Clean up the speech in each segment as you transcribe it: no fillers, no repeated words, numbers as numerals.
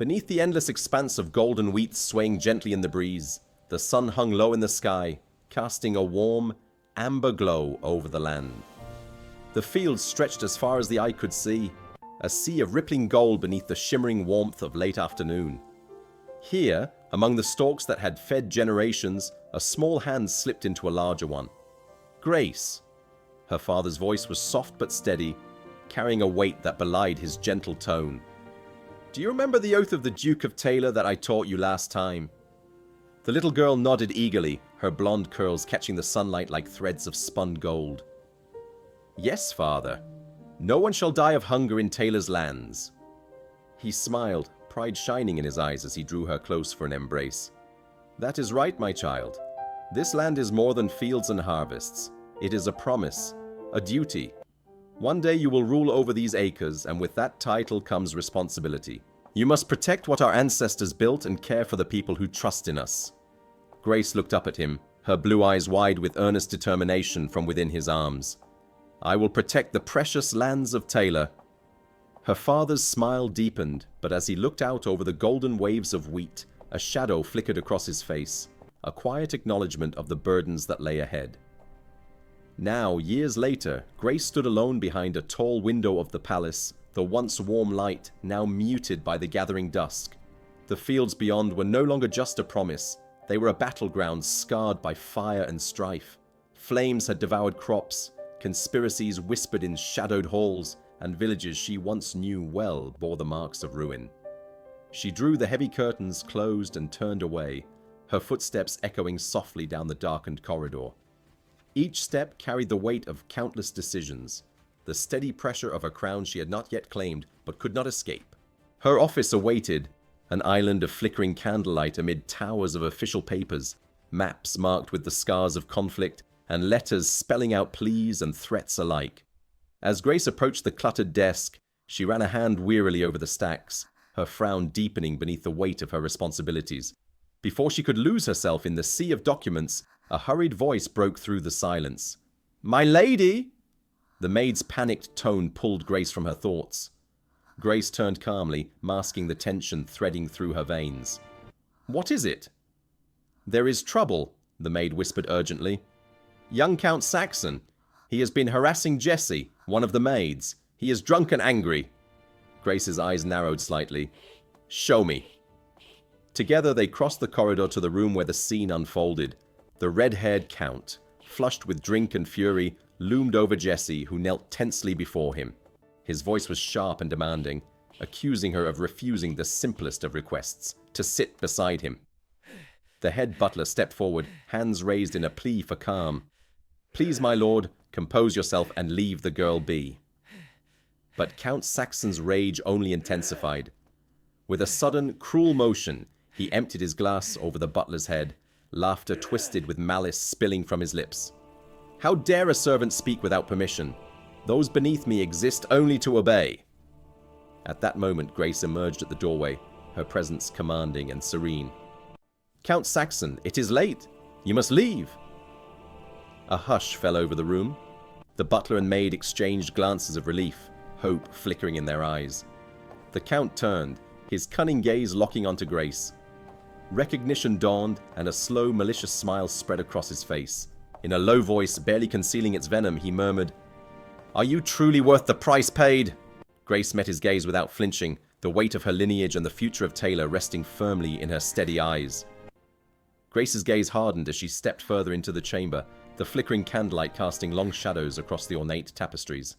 Beneath the endless expanse of golden wheat swaying gently in the breeze, the sun hung low in the sky, casting a warm, amber glow over the land. The fields stretched as far as the eye could see, a sea of rippling gold beneath the shimmering warmth of late afternoon. Here, among the stalks that had fed generations, a small hand slipped into a larger one. Grace. Her father's voice was soft but steady, carrying a weight that belied his gentle tone. Do you remember the oath of the Duke of Taylor that I taught you last time? The little girl nodded eagerly, her blonde curls catching the sunlight like threads of spun gold. Yes, father. No one shall die of hunger in Taylor's lands. He smiled, pride shining in his eyes as he drew her close for an embrace. That is right, my child. This land is more than fields and harvests. It is a promise, a duty. One day you will rule over these acres, and with that title comes responsibility. You must protect what our ancestors built and care for the people who trust in us. Grace looked up at him, her blue eyes wide with earnest determination from within his arms. I will protect the precious lands of Taylor. Her father's smile deepened, but as he looked out over the golden waves of wheat, a shadow flickered across his face, a quiet acknowledgement of the burdens that lay ahead. Now, years later, Grace stood alone behind a tall window of the palace, the once warm light now muted by the gathering dusk. The fields beyond were no longer just a promise. They were a battleground scarred by fire and strife. Flames had devoured crops, conspiracies whispered in shadowed halls, and villages she once knew well bore the marks of ruin. She drew the heavy curtains closed and turned away, her footsteps echoing softly down the darkened corridor. Each step carried the weight of countless decisions, the steady pressure of a crown she had not yet claimed but could not escape. Her office awaited, an island of flickering candlelight amid towers of official papers, maps marked with the scars of conflict, and letters spelling out pleas and threats alike. As Grace approached the cluttered desk, she ran a hand wearily over the stacks, her frown deepening beneath the weight of her responsibilities. Before she could lose herself in the sea of documents, a hurried voice broke through the silence. "My lady!" The maid's panicked tone pulled Grace from her thoughts. Grace turned calmly, masking the tension threading through her veins. "What is it?" "There is trouble," the maid whispered urgently. "Young Count Saxon. He has been harassing Jessie, one of the maids. He is drunk and angry." Grace's eyes narrowed slightly. "Show me." Together they crossed the corridor to the room where the scene unfolded. The red-haired Count, flushed with drink and fury, loomed over Jessie, who knelt tensely before him. His voice was sharp and demanding, accusing her of refusing the simplest of requests, to sit beside him. The head butler stepped forward, hands raised in a plea for calm. "Please, my lord, compose yourself and leave the girl be." But Count Saxon's rage only intensified. With a sudden, cruel motion, he emptied his glass over the butler's head, laughter twisted with malice spilling from his lips. "How dare a servant speak without permission? Those beneath me exist only to obey." At that moment, Grace emerged at the doorway, her presence commanding and serene. "Count Saxon, it is late. You must leave." A hush fell over the room. The butler and maid exchanged glances of relief, hope flickering in their eyes. The Count turned, his cunning gaze locking onto Grace. Recognition dawned, and a slow, malicious smile spread across his face. In a low voice, barely concealing its venom, he murmured, "Are you truly worth the price paid?" Grace met his gaze without flinching, the weight of her lineage and the future of Taylor resting firmly in her steady eyes. Grace's gaze hardened as she stepped further into the chamber, the flickering candlelight casting long shadows across the ornate tapestries.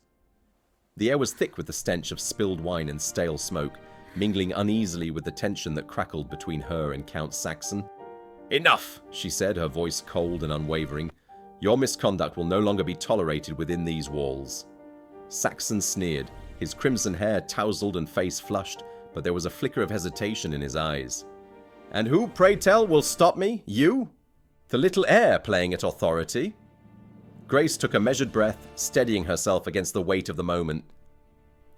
The air was thick with the stench of spilled wine and stale smoke, mingling uneasily with the tension that crackled between her and Count Saxon. "Enough," she said, her voice cold and unwavering. "Your misconduct will no longer be tolerated within these walls." Saxon sneered, his crimson hair tousled and face flushed, but there was a flicker of hesitation in his eyes. "And who, pray tell, will stop me? You? The little heir playing at authority?" Grace took a measured breath, steadying herself against the weight of the moment.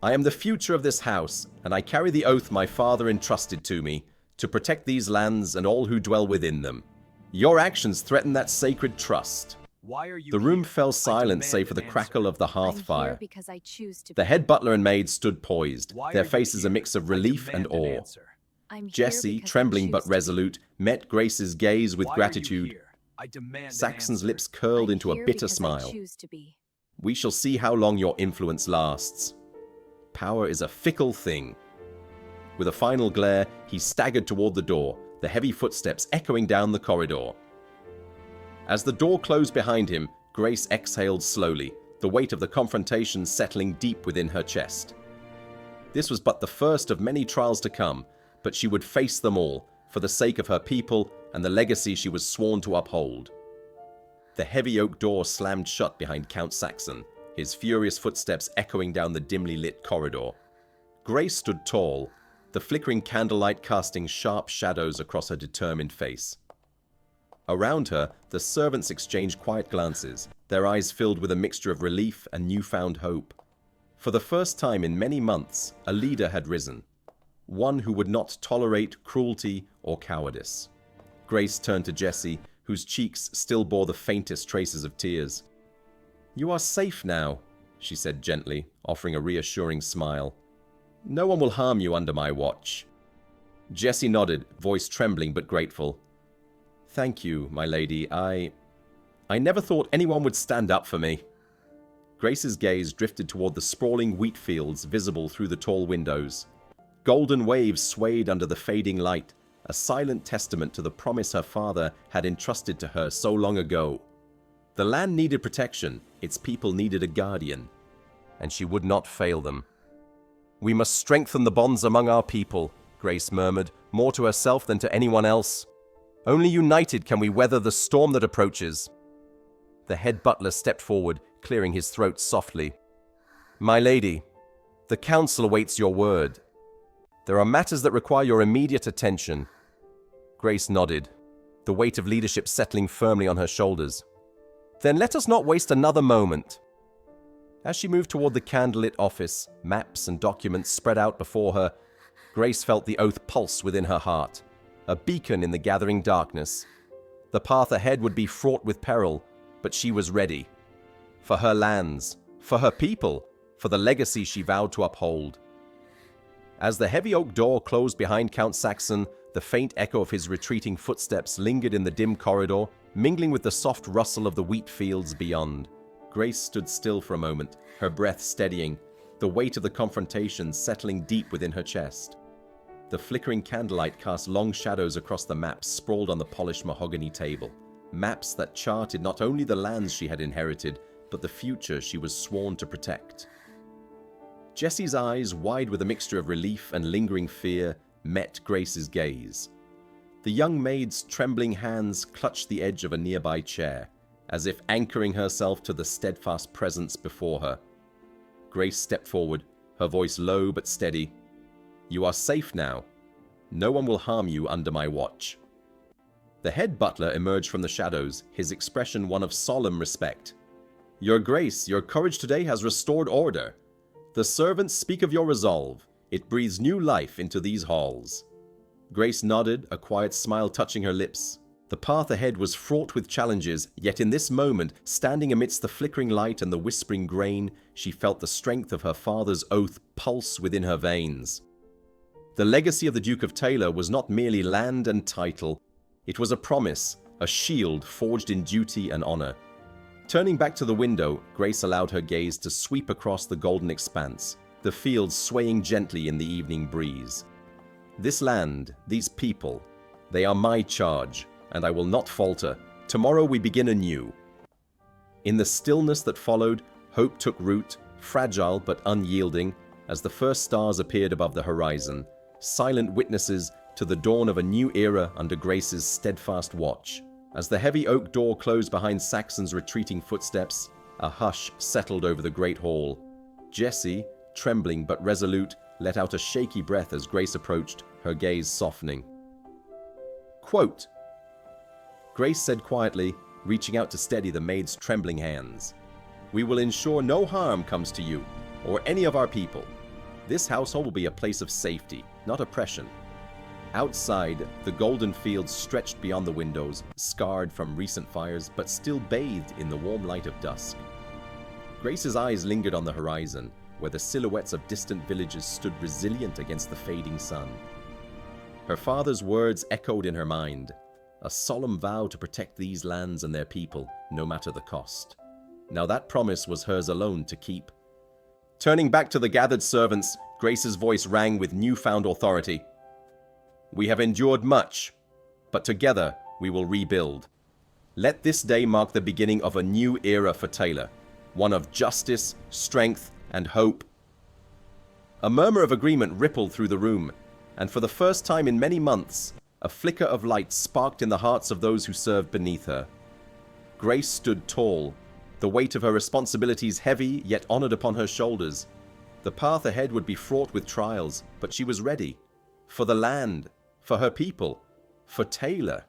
"I am the future of this house, and I carry the oath my father entrusted to me, to protect these lands and all who dwell within them. Your actions threaten that sacred trust." The room fell silent save for the crackle of the hearth fire. The head butler and maid stood poised, their faces a mix of relief and awe. Jessie, trembling but resolute, met Grace's gaze with gratitude. Saxon's lips curled into a bitter smile. We shall see how long your influence lasts. Power is a fickle thing. With a final glare, he staggered toward the door, the heavy footsteps echoing down the corridor. As the door closed behind him, Grace exhaled slowly, the weight of the confrontation settling deep within her chest. This was but the first of many trials to come, but she would face them all, for the sake of her people and the legacy she was sworn to uphold. The heavy oak door slammed shut behind Count Saxon, his furious footsteps echoing down the dimly lit corridor. Grace stood tall, the flickering candlelight casting sharp shadows across her determined face. Around her, the servants exchanged quiet glances, their eyes filled with a mixture of relief and newfound hope. For the first time in many months, a leader had risen, one who would not tolerate cruelty or cowardice. Grace turned to Jessie, whose cheeks still bore the faintest traces of tears. "You are safe now," she said gently, offering a reassuring smile. "No one will harm you under my watch." Jessie nodded, voice trembling but grateful. "Thank you, my lady. I never thought anyone would stand up for me." Grace's gaze drifted toward the sprawling wheat fields visible through the tall windows. Golden waves swayed under the fading light, a silent testament to the promise her father had entrusted to her so long ago. The land needed protection, its people needed a guardian, and she would not fail them. "We must strengthen the bonds among our people," Grace murmured, more to herself than to anyone else. "Only united can we weather the storm that approaches." The head butler stepped forward, clearing his throat softly. "My lady, the council awaits your word. There are matters that require your immediate attention." Grace nodded, the weight of leadership settling firmly on her shoulders. "Then let us not waste another moment." As she moved toward the candlelit office, maps and documents spread out before her, Grace felt the oath pulse within her heart, a beacon in the gathering darkness. The path ahead would be fraught with peril, but she was ready. For her lands, for her people, for the legacy she vowed to uphold. As the heavy oak door closed behind Count Saxon, the faint echo of his retreating footsteps lingered in the dim corridor, mingling with the soft rustle of the wheat fields beyond. Grace stood still for a moment, her breath steadying, the weight of the confrontation settling deep within her chest. The flickering candlelight cast long shadows across the maps sprawled on the polished mahogany table. Maps that charted not only the lands she had inherited, but the future she was sworn to protect. Jessie's eyes, wide with a mixture of relief and lingering fear, met Grace's gaze. The young maid's trembling hands clutched the edge of a nearby chair, as if anchoring herself to the steadfast presence before her. Grace stepped forward, her voice low but steady. "You are safe now. No one will harm you under my watch." The head butler emerged from the shadows, his expression one of solemn respect. "Your Grace, your courage today has restored order. The servants speak of your resolve. It breathes new life into these halls." Grace nodded, a quiet smile touching her lips. The path ahead was fraught with challenges, yet in this moment, standing amidst the flickering light and the whispering grain, she felt the strength of her father's oath pulse within her veins. The legacy of the Duke of Taylor was not merely land and title. It was a promise, a shield forged in duty and honor. Turning back to the window, Grace allowed her gaze to sweep across the golden expanse, the fields swaying gently in the evening breeze. This land, these people, they are my charge, and I will not falter. Tomorrow we begin anew. In the stillness that followed, hope took root, fragile but unyielding, as the first stars appeared above the horizon, silent witnesses to the dawn of a new era under Grace's steadfast watch. As the heavy oak door closed behind Saxon's retreating footsteps, a hush settled over the great hall. Jessie, trembling but resolute, let out a shaky breath as Grace approached, her gaze softening. Quote, Grace said quietly, reaching out to steady the maid's trembling hands. "We will ensure no harm comes to you, or any of our people. This household will be a place of safety, not oppression." Outside, the golden fields stretched beyond the windows, scarred from recent fires, but still bathed in the warm light of dusk. Grace's eyes lingered on the horizon, where the silhouettes of distant villages stood resilient against the fading sun. Her father's words echoed in her mind, a solemn vow to protect these lands and their people, no matter the cost. Now that promise was hers alone to keep. Turning back to the gathered servants, Grace's voice rang with newfound authority. "We have endured much, but together we will rebuild. Let this day mark the beginning of a new era for Taylor, one of justice, strength, and hope." A murmur of agreement rippled through the room, and for the first time in many months, a flicker of light sparked in the hearts of those who served beneath her. Grace stood tall, the weight of her responsibilities heavy yet honored upon her shoulders. The path ahead would be fraught with trials, but she was ready. For the land, for her people, for Taylor.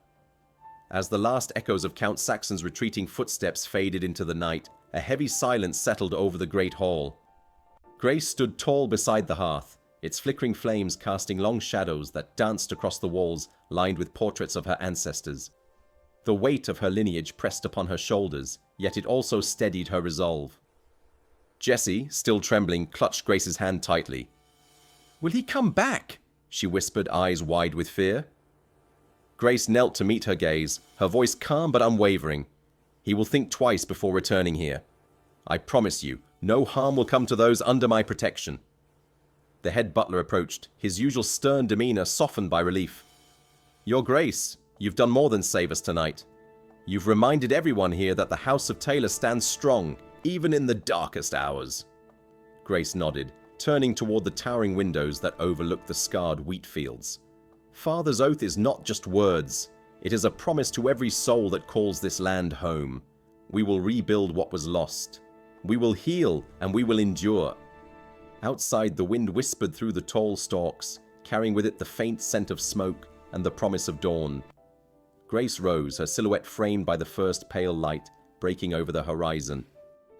As the last echoes of Count Saxon's retreating footsteps faded into the night, a heavy silence settled over the great hall. Grace stood tall beside the hearth, its flickering flames casting long shadows that danced across the walls lined with portraits of her ancestors. The weight of her lineage pressed upon her shoulders, yet it also steadied her resolve. Jessie, still trembling, clutched Grace's hand tightly. "Will he come back?" she whispered, eyes wide with fear. Grace knelt to meet her gaze, her voice calm but unwavering. "He will think twice before returning here. I promise you, no harm will come to those under my protection." The head butler approached, his usual stern demeanor softened by relief. "Your Grace, you've done more than save us tonight. You've reminded everyone here that the House of Taylor stands strong, even in the darkest hours." Grace nodded, turning toward the towering windows that overlooked the scarred wheat fields. "Father's oath is not just words. It is a promise to every soul that calls this land home. We will rebuild what was lost. We will heal and we will endure." Outside, the wind whispered through the tall stalks, carrying with it the faint scent of smoke and the promise of dawn. Grace rose, her silhouette framed by the first pale light breaking over the horizon.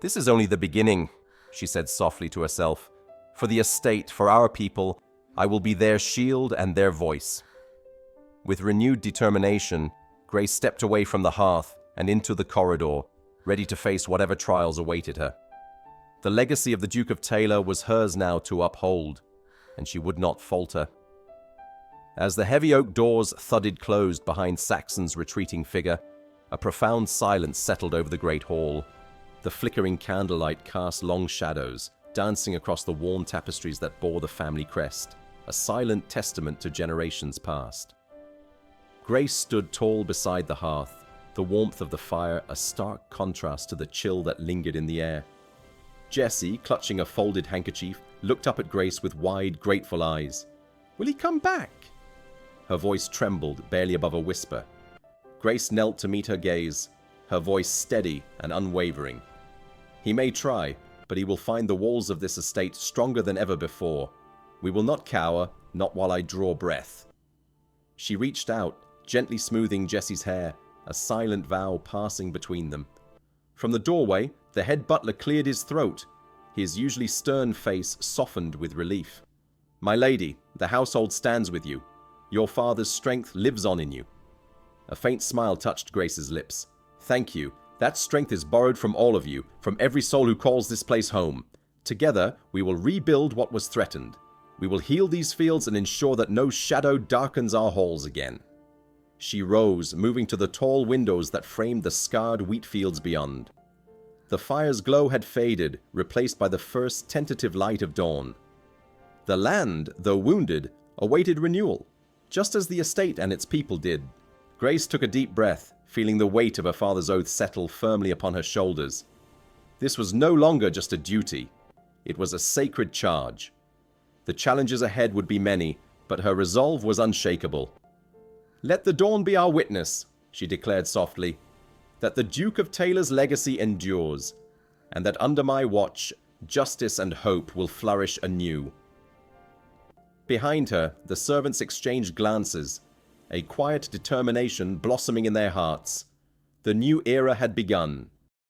"This is only the beginning," she said softly to herself. "For the estate, for our people, I will be their shield and their voice." With renewed determination, Grace stepped away from the hearth and into the corridor, ready to face whatever trials awaited her. The legacy of the Duke of Taylor was hers now to uphold, and she would not falter. As the heavy oak doors thudded closed behind Saxon's retreating figure, a profound silence settled over the great hall. The flickering candlelight cast long shadows, dancing across the worn tapestries that bore the family crest, a silent testament to generations past. Grace stood tall beside the hearth, the warmth of the fire a stark contrast to the chill that lingered in the air. Jessie, clutching a folded handkerchief, looked up at Grace with wide, grateful eyes. "Will he come back?" Her voice trembled, barely above a whisper. Grace knelt to meet her gaze, her voice steady and unwavering. "He may try, but he will find the walls of this estate stronger than ever before. We will not cower, not while I draw breath." She reached out, gently smoothing Jessie's hair, a silent vow passing between them. From the doorway, the head butler cleared his throat, his usually stern face softened with relief. "My lady, the household stands with you. Your father's strength lives on in you." A faint smile touched Grace's lips. "Thank you. That strength is borrowed from all of you, from every soul who calls this place home. Together, we will rebuild what was threatened. We will heal these fields and ensure that no shadow darkens our halls again." She rose, moving to the tall windows that framed the scarred wheat fields beyond. The fire's glow had faded, replaced by the first tentative light of dawn. The land, though wounded, awaited renewal, just as the estate and its people did. Grace took a deep breath, feeling the weight of her father's oath settle firmly upon her shoulders. This was no longer just a duty. It was a sacred charge. The challenges ahead would be many, but her resolve was unshakable. "Let the dawn be our witness," she declared softly, "that the Duke of Taylor's legacy endures, and that under my watch, justice and hope will flourish anew." Behind her, the servants exchanged glances, a quiet determination blossoming in their hearts. The new era had begun,